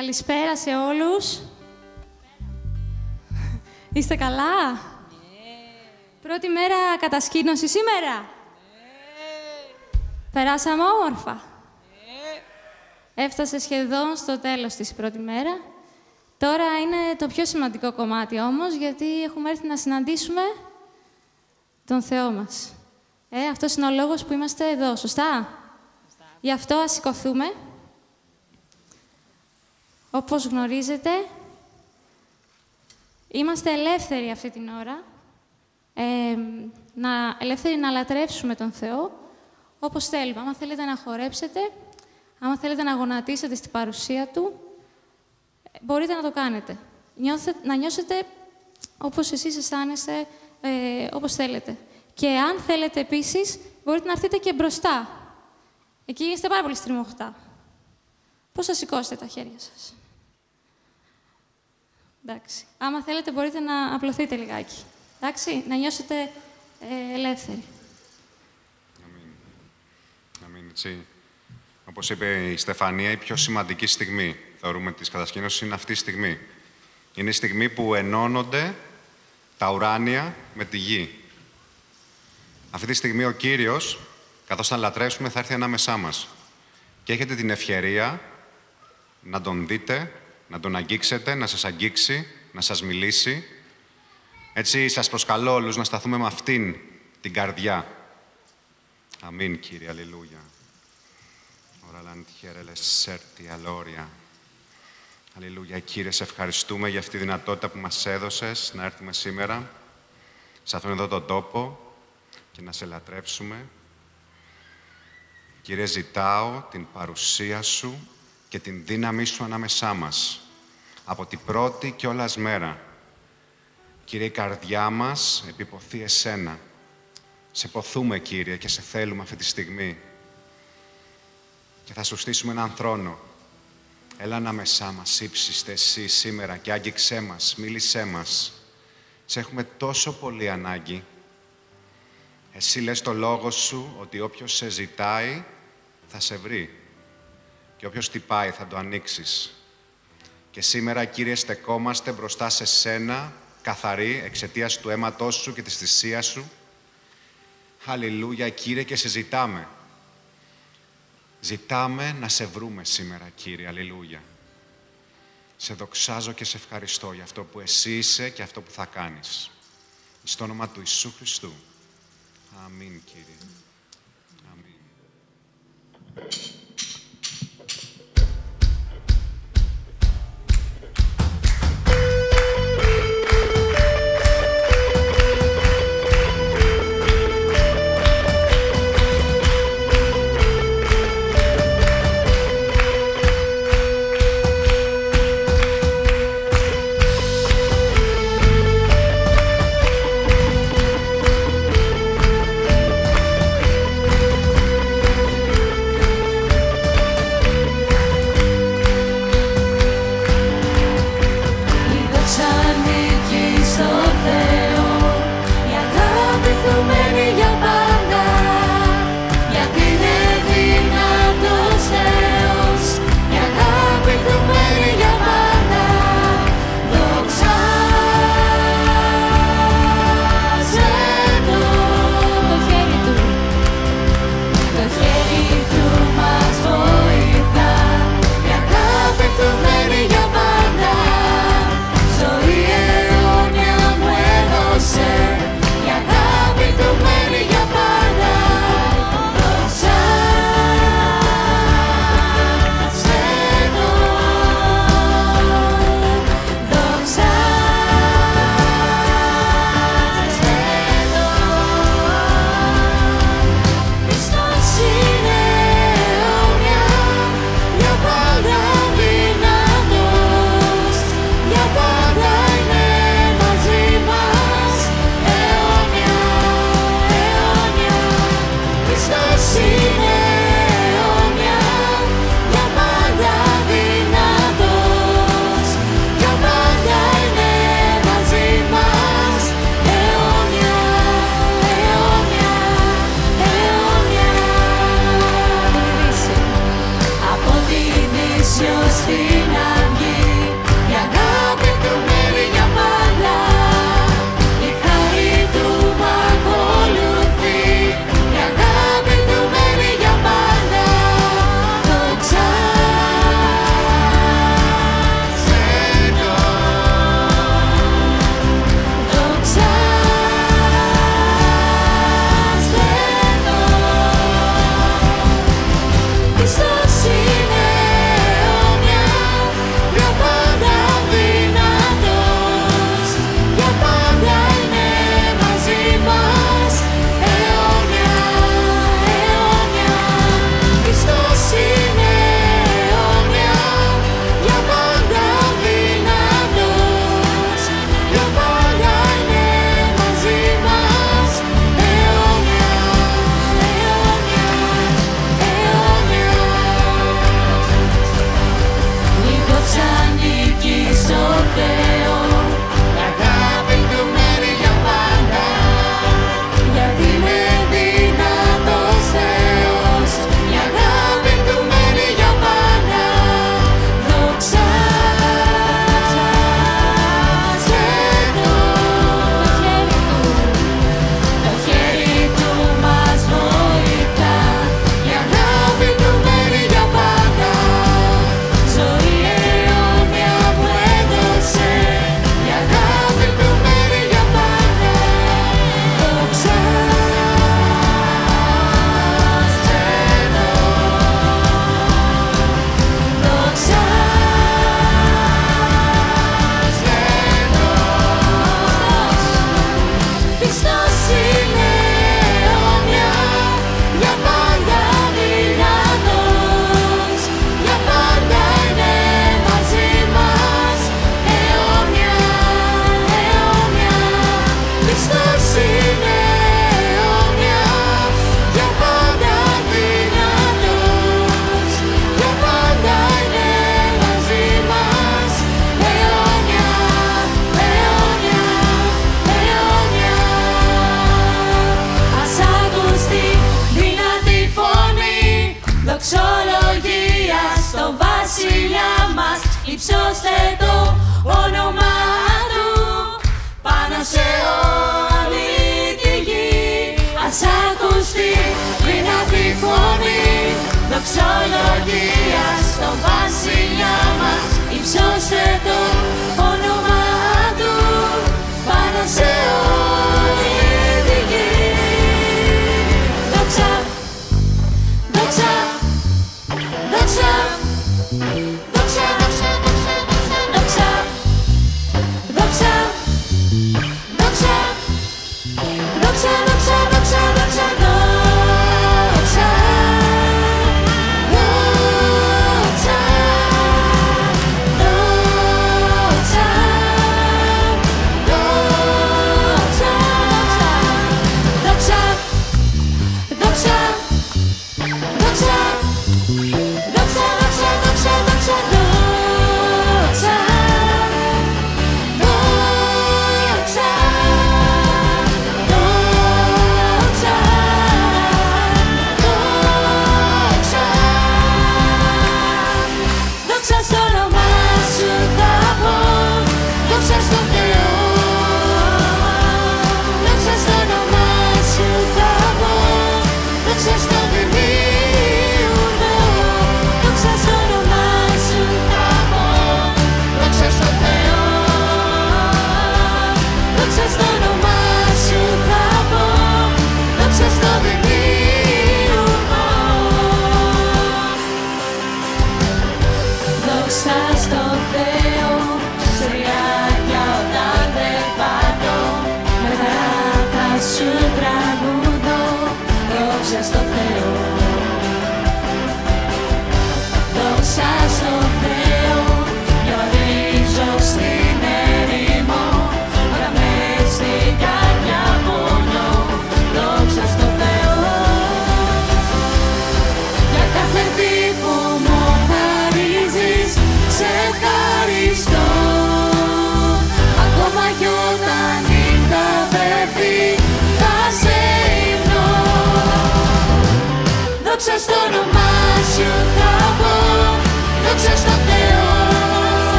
Καλησπέρα σε όλους. Είστε καλά? Πρώτη μέρα κατασκήνωση σήμερα. Περάσαμε όμορφα. Έφτασε σχεδόν στο τέλος της η πρώτη μέρα. Τώρα είναι το πιο σημαντικό κομμάτι όμως, γιατί έχουμε έρθει να συναντήσουμε τον Θεό μας. Αυτός είναι ο λόγος που είμαστε εδώ, σωστά? Γι' αυτό ας σηκωθούμε. Όπως γνωρίζετε, είμαστε ελεύθεροι αυτή την ώρα. Ελεύθεροι να λατρεύσουμε τον Θεό όπως θέλουμε. Άμα θέλετε να χορέψετε, άμα θέλετε να γονατίσετε στην παρουσία Του, μπορείτε να το κάνετε. Να νιώσετε όπως εσείς αισθάνεστε, όπως θέλετε. Και αν θέλετε επίσης, μπορείτε να έρθετε και μπροστά. Εκεί είστε πάρα πολύ στριμωχτά. Πώς θα σηκώσετε τα χέρια σας? Εντάξει. Άμα θέλετε, μπορείτε να απλωθείτε λιγάκι. Εντάξει, να νιώσετε ελεύθεροι. Αμήν, έτσι. Όπως είπε η Στεφανία, η πιο σημαντική στιγμή, θεωρούμε, της κατασκήνωσης είναι αυτή η στιγμή. Είναι η στιγμή που ενώνονται τα ουράνια με τη γη. Αυτή τη στιγμή ο Κύριος, καθώς θα λατρεύσουμε, θα έρθει ανάμεσά μας. Και έχετε την ευκαιρία να Τον δείτε, να Τον αγγίξετε, να σας αγγίξει, να σας μιλήσει. Έτσι, σας προσκαλώ όλους να σταθούμε με αυτήν την καρδιά. Αμήν, Κύριε, αλληλούια. Αλληλούια, Κύριε, σε ευχαριστούμε για αυτή τη δυνατότητα που μας έδωσες να έρθουμε σήμερα σε αυτόν εδώ τον τόπο και να σε λατρεύσουμε. Κύριε, ζητάω την παρουσία Σου και την δύναμή Σου ανάμεσά μας, από την πρώτη κιόλας μέρα. Κύριε, η καρδιά μας επιποθεί Εσένα. Σε ποθούμε, Κύριε, και σε θέλουμε αυτή τη στιγμή. Και θα Σου στήσουμε έναν θρόνο. Έλα ανάμεσά μας, ύψιστε Εσύ σήμερα και άγγιξέ μας, μίλησέ μας. Σε έχουμε τόσο πολύ ανάγκη. Εσύ λες το λόγο Σου ότι όποιος σε ζητάει θα σε βρει και όποιος χτυπάει θα το ανοίξεις. Και σήμερα, Κύριε, στεκόμαστε μπροστά σε Σένα, καθαροί, εξαιτίας του αίματός Σου και της θυσίας Σου. Αλληλούια, Κύριε, και σε ζητάμε. Ζητάμε να σε βρούμε σήμερα, Κύριε, αλληλούια. Σε δοξάζω και σε ευχαριστώ για αυτό που Εσύ είσαι και αυτό που θα κάνεις. Στο όνομα του Ιησού Χριστού. Αμήν, Κύριε. Αμήν. βασιλιά μας, υψώστε το όνομα του πάνω σε όλη τη γη. Ας ακουστεί δυνατή φωνή δοξολογία στον βασιλιά μας, υψώστε το όνομα του πάνω σε όλη τη γη. Δόξα, δόξα, δόξα, δόξα, δόξα, δόξα, δόξα, δόξα, δόξα, δόξα, δόξα, δόξα, δόξα στο όνομά σου θα πω, δόξα στο Θεό. Δόξα στο όνομά σου θα πω, δόξα στο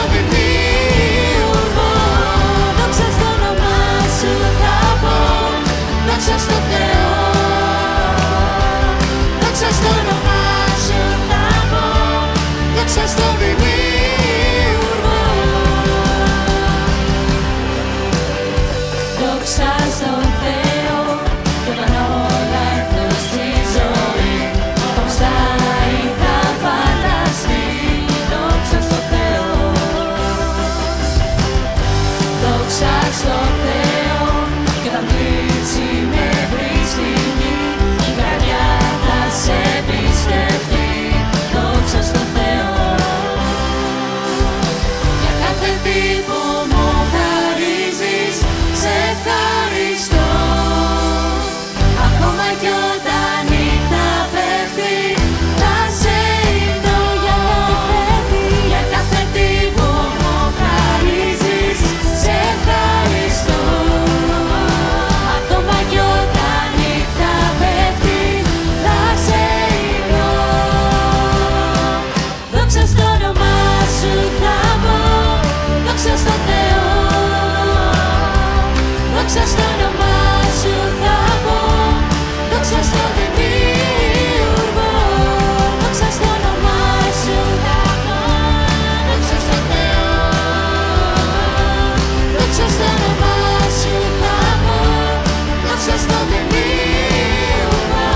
δημιουργό. Δόξα στο όνομά σου θα πω, δόξα στο Θεό. Δόξα στο όνομά σου θα πω, δόξα στο δημιουργό. Δόξα στον Θεό και όταν όλα έρθουν στη ζωή, όπως θα είχα φανταστεί. Δόξα στον Θεό, δόξα στον Θεό και όταν πλήξει με βρει στη γη, η καρδιά θα σε εμπιστευτεί. Δόξα στον Θεό για κάθε τι που μου χαρίζεις. Σε ευχαριστώ, ακόμα κι όταν νύχτα πέφτει, θα σε υμνώ για κάθε τι που μου χαρίζεις. Σε ευχαριστώ, ακόμα κι όταν νύχτα πέφτει, θα σε υμνώ. Δόξα στο όνομά σου θα πω, δόξα στο Θεό. Δόξα στο όνομά σου θα πω, δόξα στο δημιουργό. Δόξα στο όνομά σου θα πω, δόξα στο Θεό. Δόξα στο όνομά σου θα πω, δόξα στο δημιουργό.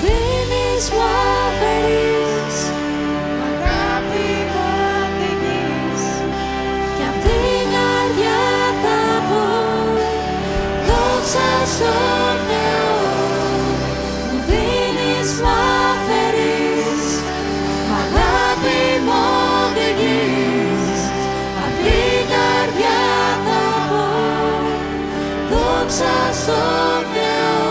Δίνεις μου αφαιρείς, αγάπη μου οδηγείς, κι απ' την καρδιά θα πω, δόξα στον Θεό. Μου δίνεις, μου αφαιρείς, αγάπη μου οδηγείς, απ' την καρδιά θα πω, δόξα στον Θεό.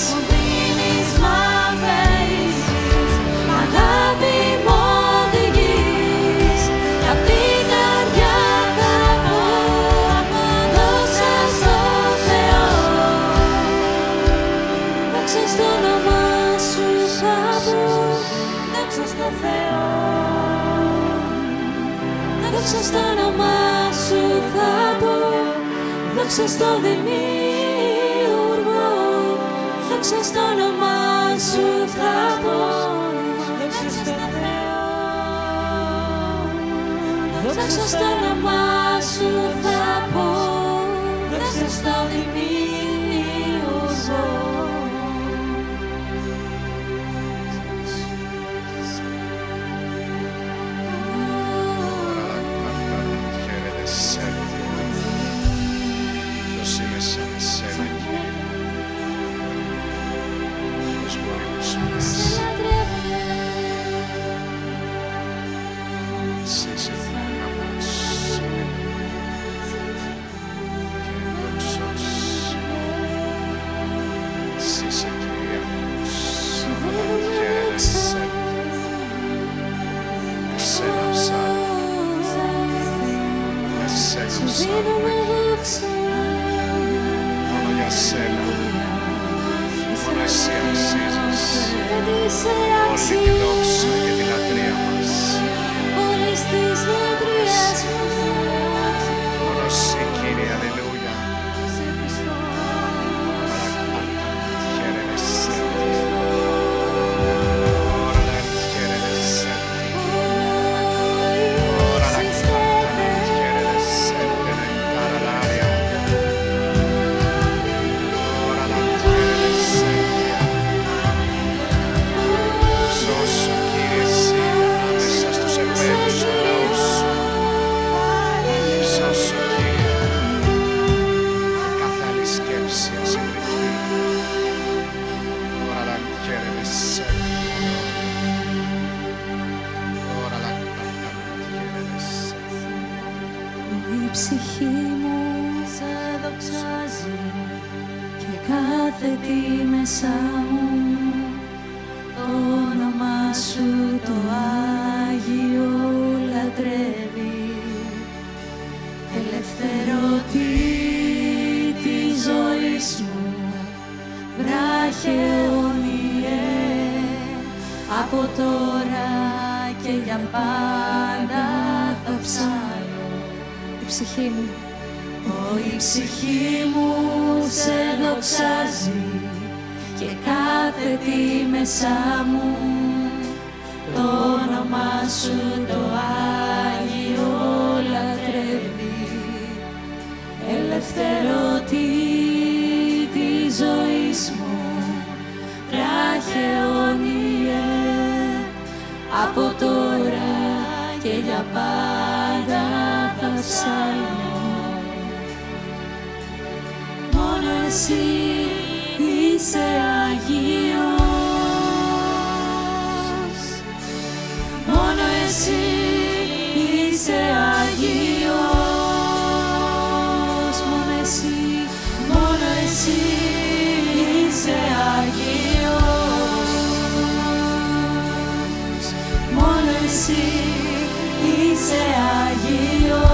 Μου δίνεις, μου αφαιρείς, αγάπη μου οδηγείς, απ' την καρδιά θα πω, δόξα στον Θεό. δόξα στο όνομά σου θα πω, δόξα στο δημιουργό, δόξα στο όνομά σου θα πω, δόξα στο Θεό, δόξα στο όνομά σου θα πω, δόξα στο δημιουργό. Μόνο για σένα, μόνο εσύ αξίζεις όλη τη δόξα και τη λατρεία μας. Μόνο εσύ, Κύριε, αλληλούια. Η ψυχή μου σε δοξάζει και κάθε τι μέσα μου το όνομά σου το Άγιο λατρεύει. Ελευθερωτή της ζωής μου, βράχαιονιε, από τώρα και για πάντα θα ψάλω. Η ψυχή μου, Η ψυχή μου σε δοξάζει και κάθε τι μέσα μου το όνομα σου το Άγιο λατρεύει. Ελευθερωτή της ζωής μου, βράχαιονιε, από τώρα και για πάντα θα ψάλω. Μόνο εσύ είσαι Αγίος, μόνο εσύ είσαι Αγίος, μόνο εσύ είσαι Αγίος, μόνο εσύ είσαι Αγίος.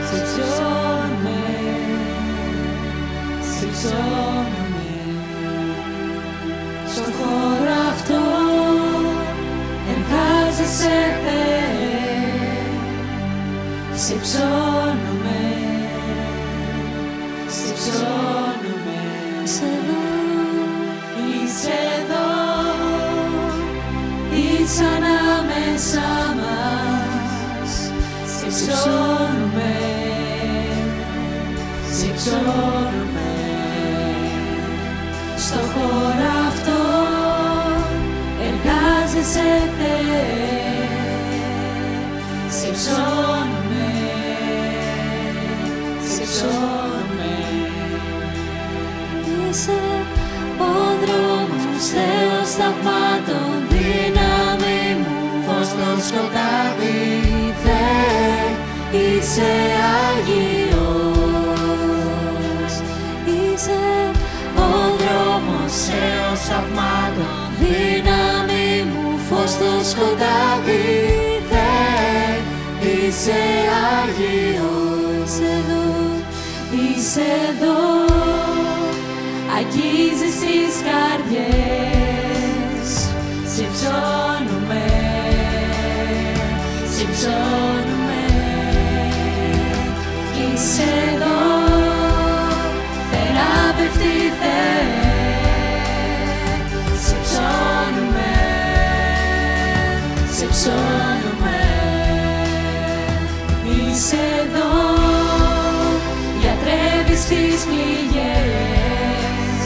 σε ψώνουμε, σε ψώνουμε. Στον χώρο αυτό εργάζεσαι, Θεέ, σε ψώνουμε, σε ψώνουμε. Είσαι εδώ, είσαι ανάμεσα μας, σε ψώνουμε, σε ψώνουμε. Στο χώρο αυτό εργάζεσαι, Θεέ, σε ψώνουμε, σε ψώνουμε. Είσαι ο δρόμος, Θεός θαυμάτων, δύναμη μου, φως στο σκοτάδι, Θεέ, είσαι Άγιος. Είσαι ο δρόμος, Θεός θαυμάτων, δύναμη μου, φως στο σκοτάδι, Θεέ, είσαι Άγιος. Είσαι εδώ, αγγίζεις τις καρδιές, σε ψώνουμε, σε ψώνουμε. Είσαι εδώ, θεράπευτη Θεέ, σε ψώνουμε, σε ψώνουμε. Είσαι εδώ, γιατρεύεις τις πληγές,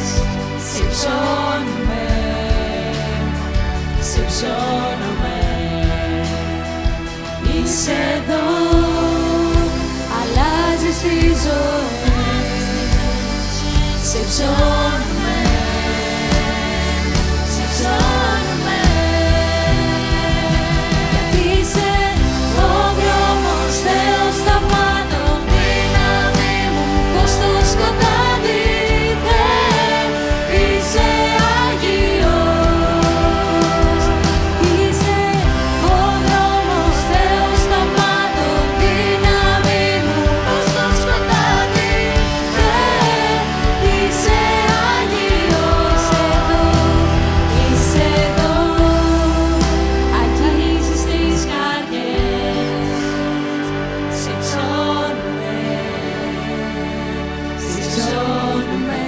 σε ψώνουμε, σε ψώνουμε. Είσαι εδώ, αλλάζεις τις ζωές, σε ψώνουμε, σε ψώνουμε. Γιατί είσαι ο δρόμος, Θεός θαυμάτων, δύναμη μου, φως στο σκοτάδι, Θεέ, είσαι Άγιος. Είσαι ο δρόμος, Θεός θαυμάτων, δύναμη μου, φως στο σκοτάδι, Θεέ, είσαι Άγιος. Είσαι εδώ, αγγίζεις τις καρδιές, σε ψώνουμε, σε ψώνουμε.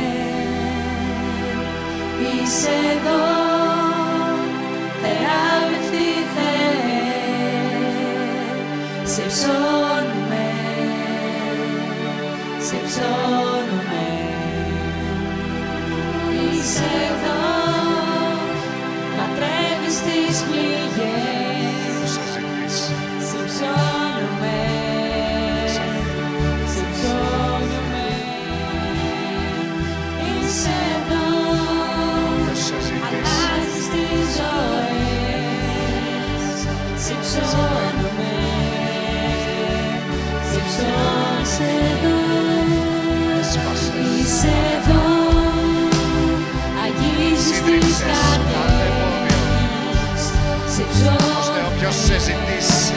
Είσαι εδώ, θεράπευτη Θεέ, σε ψώνουμε, σε ψώνουμε. Είσαι εδώ, πατρεύεις τις πληγές, σε ψώνουμε, σε ψώνουμε. Είσαι εδώ, αλλάζεις τις ζωές, σε ψώνουμε, σε ψώνουμε. Είσαι εδώ, αγγίζεις τις καρδιές, σε ψώνουμε, Όποιος σε ζητήσει,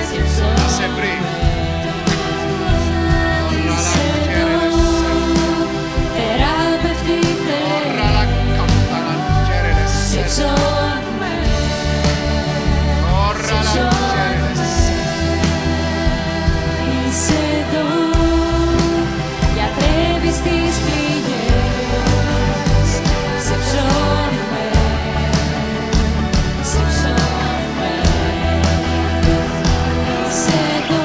σε ψώνουμε. να σε βρει. Είσαι εδώ, θεράπευτη Θεέ, σε ψώνουμε, σε ψώνουμε. Είσαι εδώ, γιατρεύεις τις πληγές, σε ψώνουμε, σε ψώνουμε. Είσαι εδώ,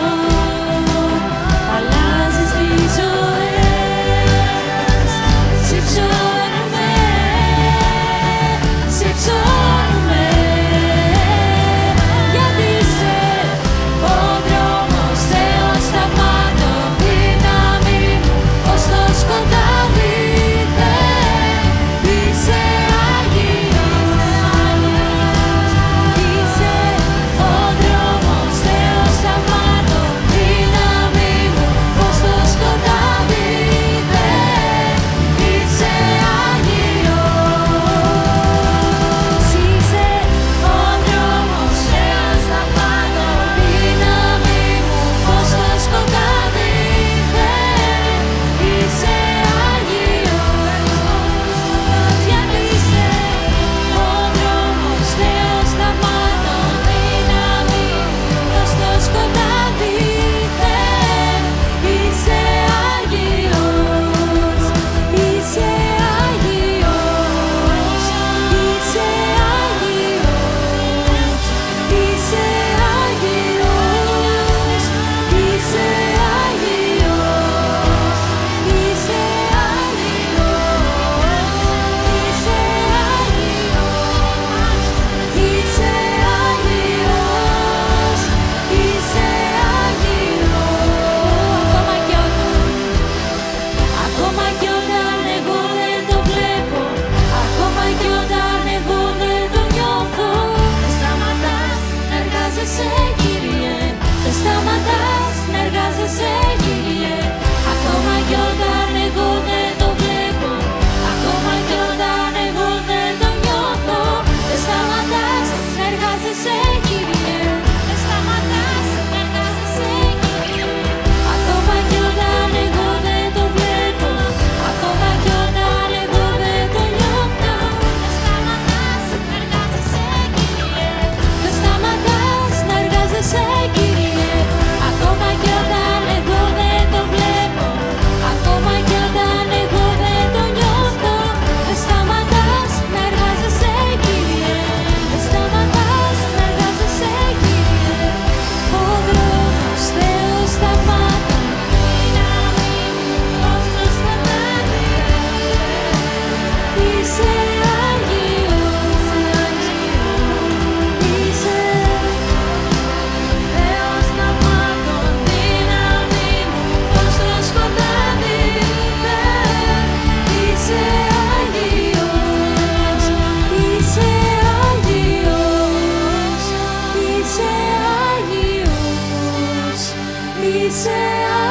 Είσαι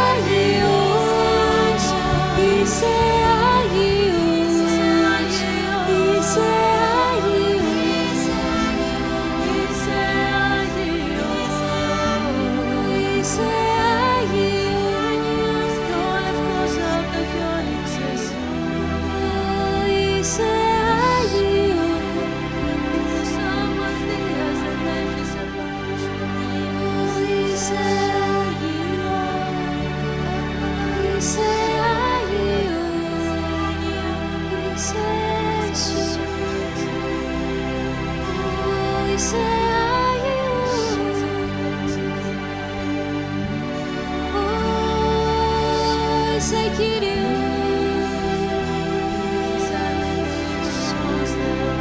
Άγιος, είσαι Άγιος, είσαι Άγιος, είσαι Άγιος, είσαι Άγιος, είσαι Άγιος, το λευκός απ' το χιόνι ξεσύ. Είσαι Άγιος, ήλιος αμαρτίας δεν έχεις επάνω σου. Είσαι Είσαι Άγιος, είσαι Ιησούς. Είσαι Άγιος, είσαι Κύριος, είσαι αληθινός Θεός.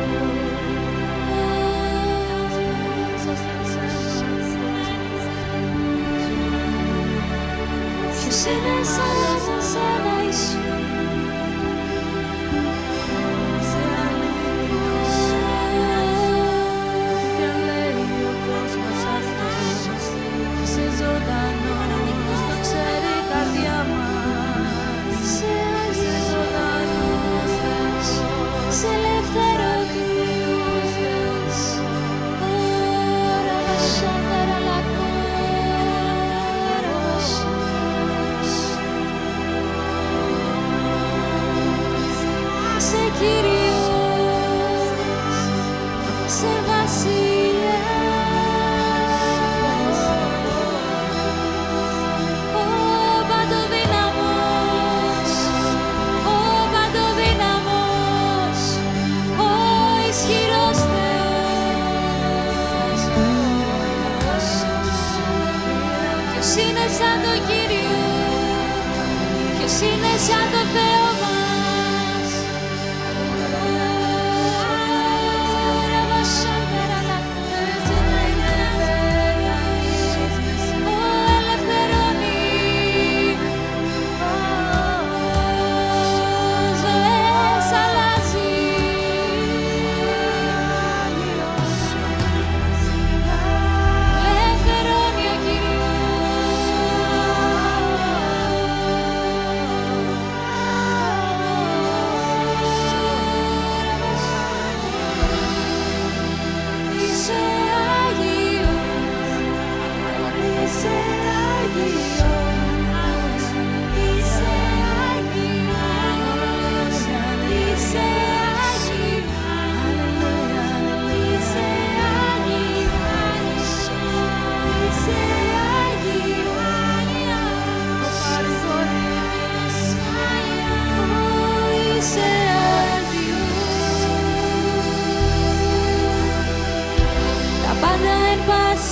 Ποιος είναι σαν εσένα, Ιησού? Είσαι αληθινός, και λέει ο κόσμος αυτός. Είσαι ζωντανός, το ξέρει η καρδιά μας. Είσαι ζωντανός Θεός, είσαι ελευθεροτυπικός Θεός. Ωρα βασάνταρα λακόρα Είσαι Κύριος, είσαι Βασιλιάς, ο Παντοδύναμος, ο Παντοδύναμος, ο ισχυρός Θεός. Ποιος είναι σαν τον Κύριο, ποιος είναι σαν τον Θεό μας?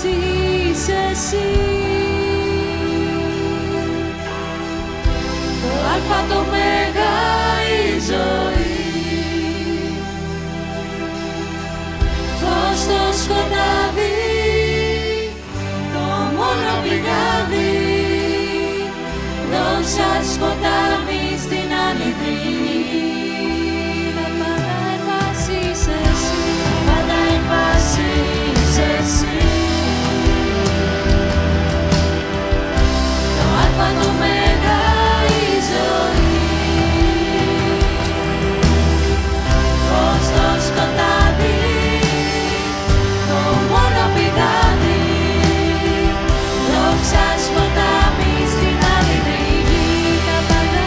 Είσαι εσύ, το αλφα το μέγα η ζωή, φως στο σκοτάδι, το μόνο πηγάδι, δόξα ποτάμι στην άνυδρη γη. Τα πάντα εν πάση είσαι εσύ, πάντα εν πάση είσαι εσύ. Το μέγα η ζωή, φως στο σκοτάδι, το μόνο πηγάδι, δόξα ποτάμι στην αληθινή γη. Τα πάντα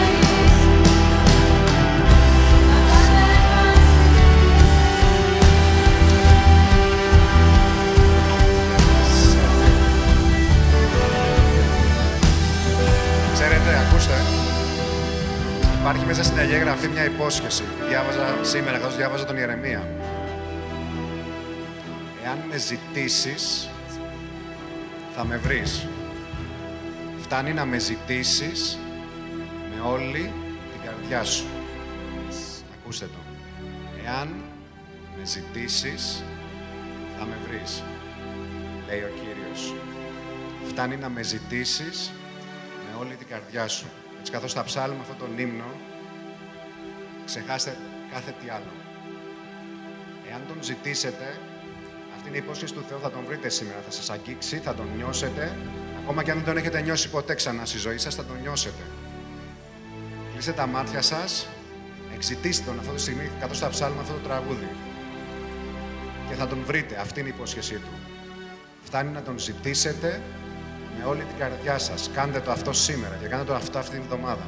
Ξέρετε, ακούστε, υπάρχει μέσα στην Αγία Γραφή μια υπόσχεση. Διάβαζα σήμερα, καθώς διάβαζα τον Ιερεμία. Εάν με ζητήσεις, θα με βρεις. Φτάνει να με ζητήσεις με όλη την καρδιά σου. Ακούστε το. Εάν με ζητήσεις, θα με βρεις. Λέει ο Κύριος. Φτάνει να με ζητήσεις με όλη την καρδιά σου. Έτσι, καθώς θα ψάλουμε αυτόν τον ύμνο, ξεχάστε κάθε τι άλλο. Εάν τον ζητήσετε, αυτή είναι η υπόσχεση του Θεού, θα τον βρείτε σήμερα. Θα σας αγγίξει, θα τον νιώσετε, Ακόμα και αν δεν τον έχετε νιώσει ποτέ ξανά στη ζωή σας, θα τον νιώσετε. Κλείστε τα μάτια σας, εξητήστε τον αυτή τη στιγμή, καθώς θα ψάλουμε αυτό το τραγούδι. Και θα τον βρείτε, αυτή είναι η υπόσχεσή του. Φτάνει να τον ζητήσετε με όλη την καρδιά σας. Κάντε το αυτό σήμερα και κάντε το αυτό αυτή την εβδομάδα.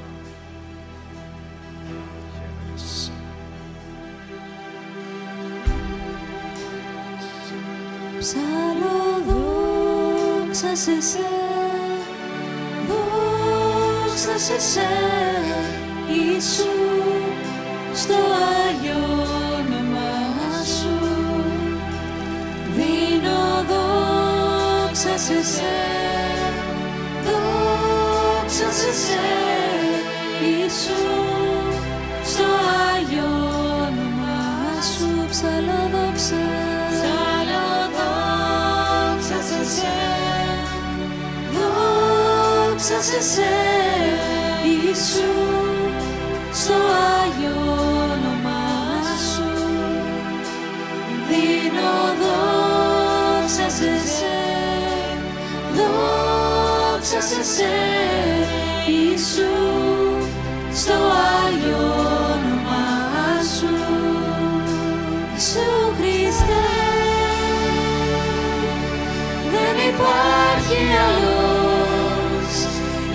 Ψάλλω δόξα σε σε, δόξα σε σε, Ιησού, στο Άγιο όνομά Σου. Δίνω δόξα σε σε, δόξα σε σε, Ιησού, στο Άγιο όνομά Σου. Ψάλλω δόξα. Δόξα σε σε, Ιησού, στο Άγιο όνομά Σου. Δίνω δόξα σε σε, δόξα σε σε, Ιησού, στο Άγιο όνομά Σου. Ιησού Χριστέ, δεν υπάρχει άλλος,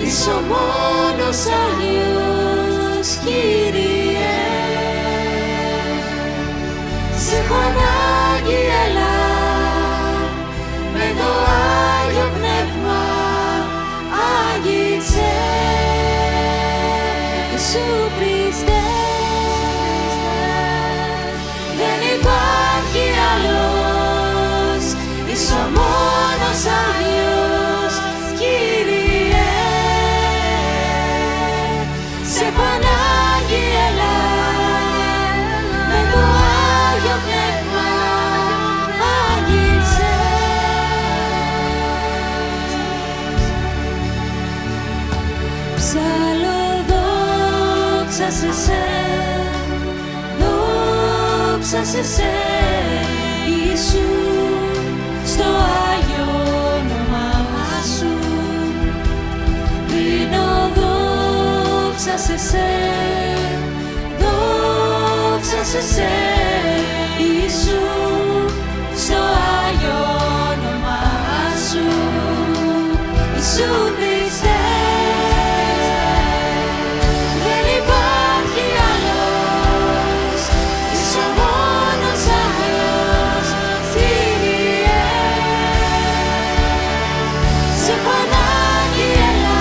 είσαι ο μόνος Άγιος, Κύριε. Σε έχω ανάγκη, έλα, με το Άγιο Πνεύμα άγγιξε. Ιησού Χριστέ, δεν υπάρχει άλλος, είσαι ο μόνος Άγιος, Κύριε. Σε έχω ανάγκη, έλα, με το Άγιο Πνεύμα άγγιξε. Ψάλλω δόξα σε σε, δόξα σε σε, Ιησού, στο Άγιο όνομά Σου. Δίνω δόξα σε σε, δόξα σε σε, Ιησού, στο Άγιο όνομά Σου. Ιησού Χριστέ, δεν υπάρχει άλλος, είσαι ο μόνος Άγιος, Κύριε. Σε έχω ανάγκη, έλα,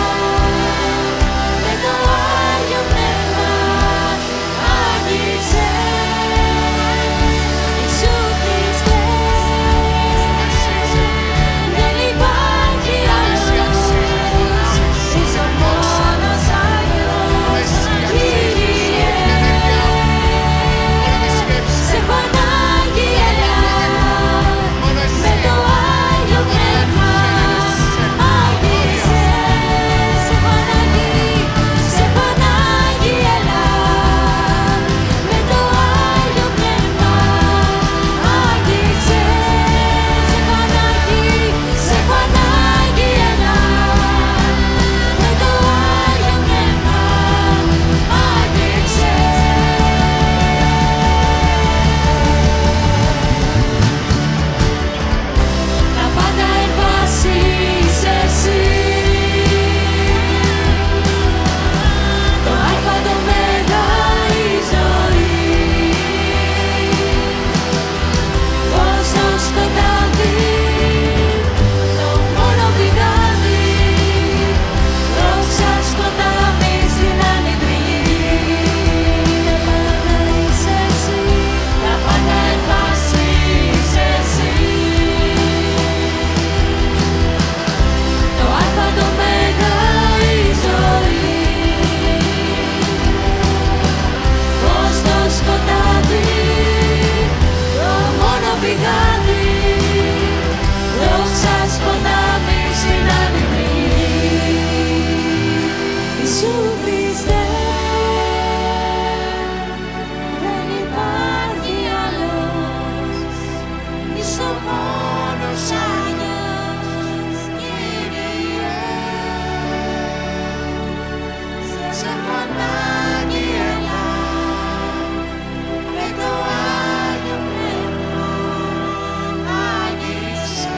με το Άγιο Πνεύμα άγγιξε. Ιησού Χριστέ, δεν υπάρχει άλλος, Πανάγι έλα, με το Άγιο Πνεύμα άγγιξε.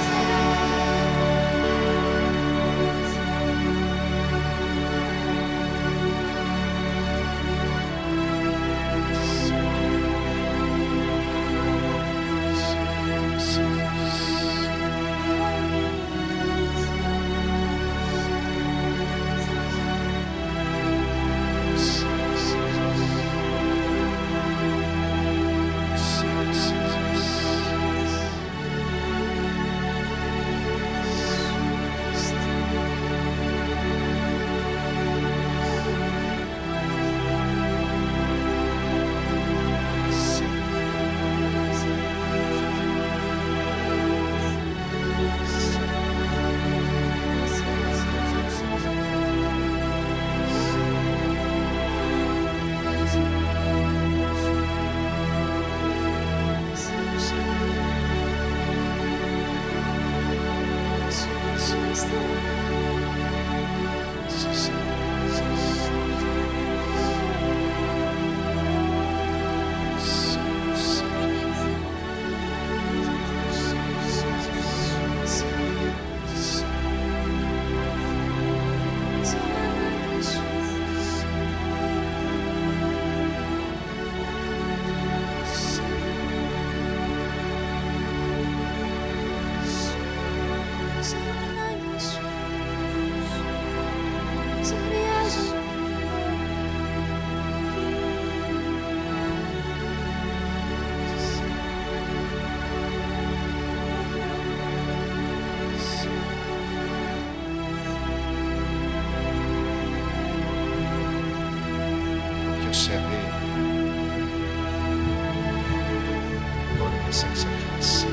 Σε δει, μπορεί να σε ξεχάσει.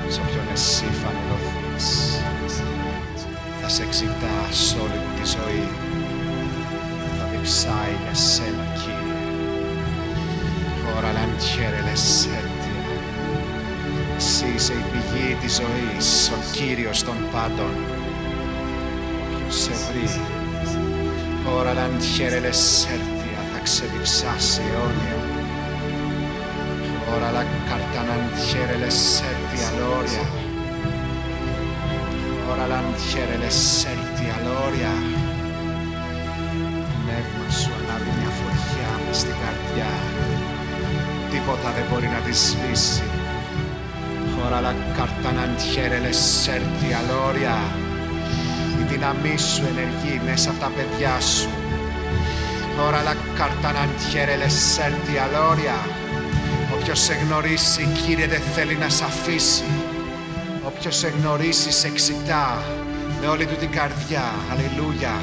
Σ' όποιον εσύ φανερωθείς, θα σε εξητά σ' όλη τη ζωή. Θα διψάει για σένα, Κύριε. Ora lanciere l'assedia. Εσύ είσαι η πηγή της ζωής, ο Κύριος των πάντων. Όποιος σε βρει, Ora lanciere l'essertia, θα ξεδιψάσει αιώνια. Ora la carta lanciere l'essertia gloria. Ora lanciere l'essertia gloria. Πνεύμα σου ανάβει μια φωτιά μες στην καρδιά. Τίποτα δεν μπορεί να τη σβήσει. Ora la carta lanciere l'essertia gloria. Η δύναμή σου ενεργεί μέσα από τα παιδιά σου. Ora la carta lanciere l'essertia gloria. Όποιος σε γνωρίσει, Κύριε, δεν θέλει να σ' αφήσει. Όποιος σε γνωρίσει, σε εξητά με όλη του την καρδιά. Αλληλούια.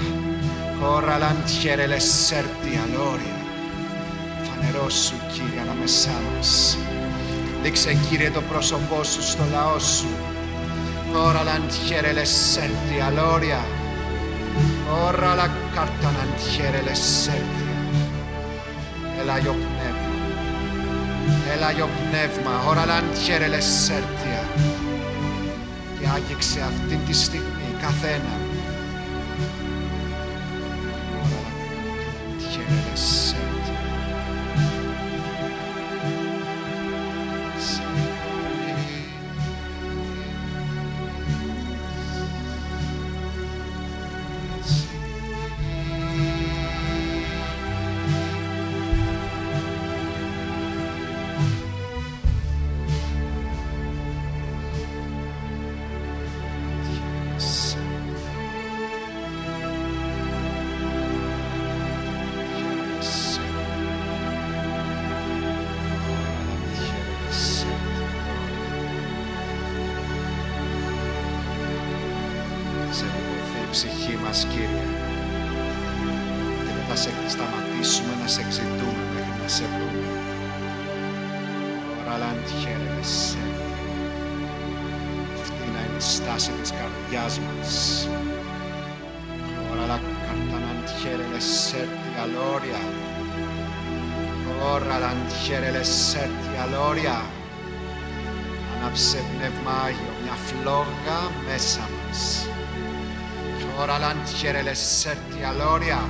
Ora lanciere l'essertia gloria. Φανερώσου, Κύριε, ανάμεσά μας. Δείξε, Κύριε, το πρόσωπό σου στο λαό σου. Ora lanciere l'essertia gloria. Ora la carta lanciere l'essertia. Έλα Άγιο Πνεύμα. Έλα Άγιο Πνεύμα. Ora lanciere l'essertia. Και άγγιξε αυτήν τη στιγμή καθένα. Ora la carta lanciere l'essertia. Ψυχή μας, Κύριε, και δεν θα σε σταματήσουμε να σε εξητούμε μέχρι να σε βρούμε. Ora lanciere l'essertia. Αυτή να είναι η στάση της καρδιάς μας. Ora la carta lanciere l'essertia gloria. Ora lanciere l'essertia gloria. Άναψε Πνεύμα Άγιο μια φλόγα μέσα μας. Ora lanciere le serti αλόρια.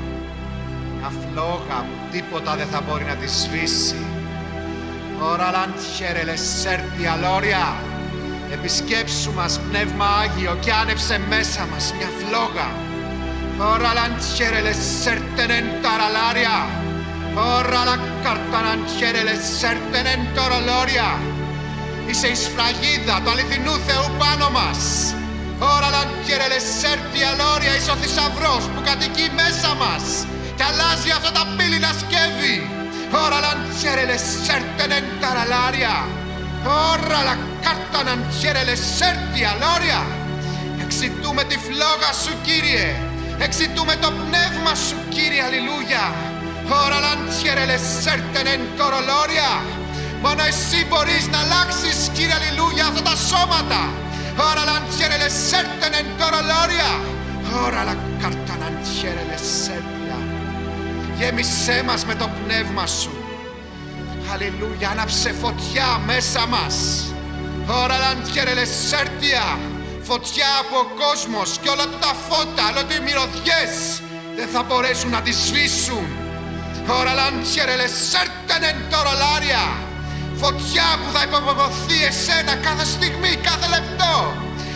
Μια φλόγα που τίποτα δεν θα μπορεί να τη σβήσει. Ora lanciere le serti αλόρια. Επισκέψου μας, Πνεύμα Άγιο, και άνεψε μέσα μας μια φλόγα. Ora lanciere le serte nentarallaria. Ora la carta lanciere le serte nentoroloria. Είσαι η σφραγίδα του αληθινού Θεού πάνω μας. Ora lanciere le serti αλόρια. Είσαι ο θησαυρός που κατοικεί μέσα μας και αλλάζει αυτά τα πύληνα σκεύη. Ora lanciere le serte nentarallaria. Ora la carta lanciere le serti αλόρια. Εξητούμε τη φλόγα σου, Κύριε. Εξητούμε το πνεύμα σου, Κύριε, αλληλούια. Ora lanciere le serte nentoroloria. Μόνο εσύ μπορείς να αλλάξεις, Κύριε, αλληλούια, αυτά τα σώματα. Ora lanciere le serte nentoroloria. Ora la carta lanciere le sertia. Γέμισέ μας με το πνεύμα σου. Αλληλούια, άναψε φωτιά μέσα μας. Ora lanciere le sertia. Φωτιά από ο κόσμος και όλα τα φώτα, αλλά οι μυρωδιές δεν θα μπορέσουν να τη σβήσουν. Ora lanciere le serte nentoroloria. Φωτιά που θα υπομονωθεί εσένα κάθε στιγμή, κάθε λεπτό.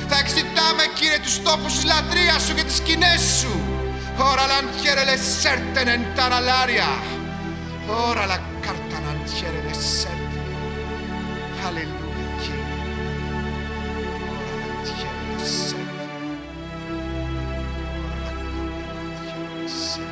Θα εξητάμε, Κύριε, τους τόπους της λατρείας σου και τις σκηνές σου. Ora lanciere le serte nentaralaria. Ora la carta lanciere le serte. Alleluia, Κύριε. Ora lanciere le serte. Ora la carta lanciere le serte.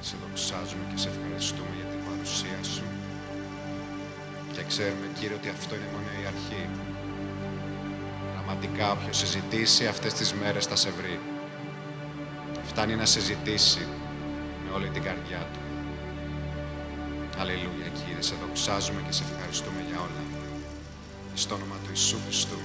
Σε δοξάζουμε και σε ευχαριστούμε για την παρουσία σου. Και ξέρουμε, Κύριε, ότι αυτό είναι μόνο η αρχή. Πραγματικά όποιος συζητήσει αυτές τις μέρες θα σε βρει. Φτάνει να συζητήσει με όλη την καρδιά του. Αλληλούια, Κύριε, σε δοξάζουμε και σε ευχαριστούμε για όλα. Στο όνομα του Ιησού Χριστού.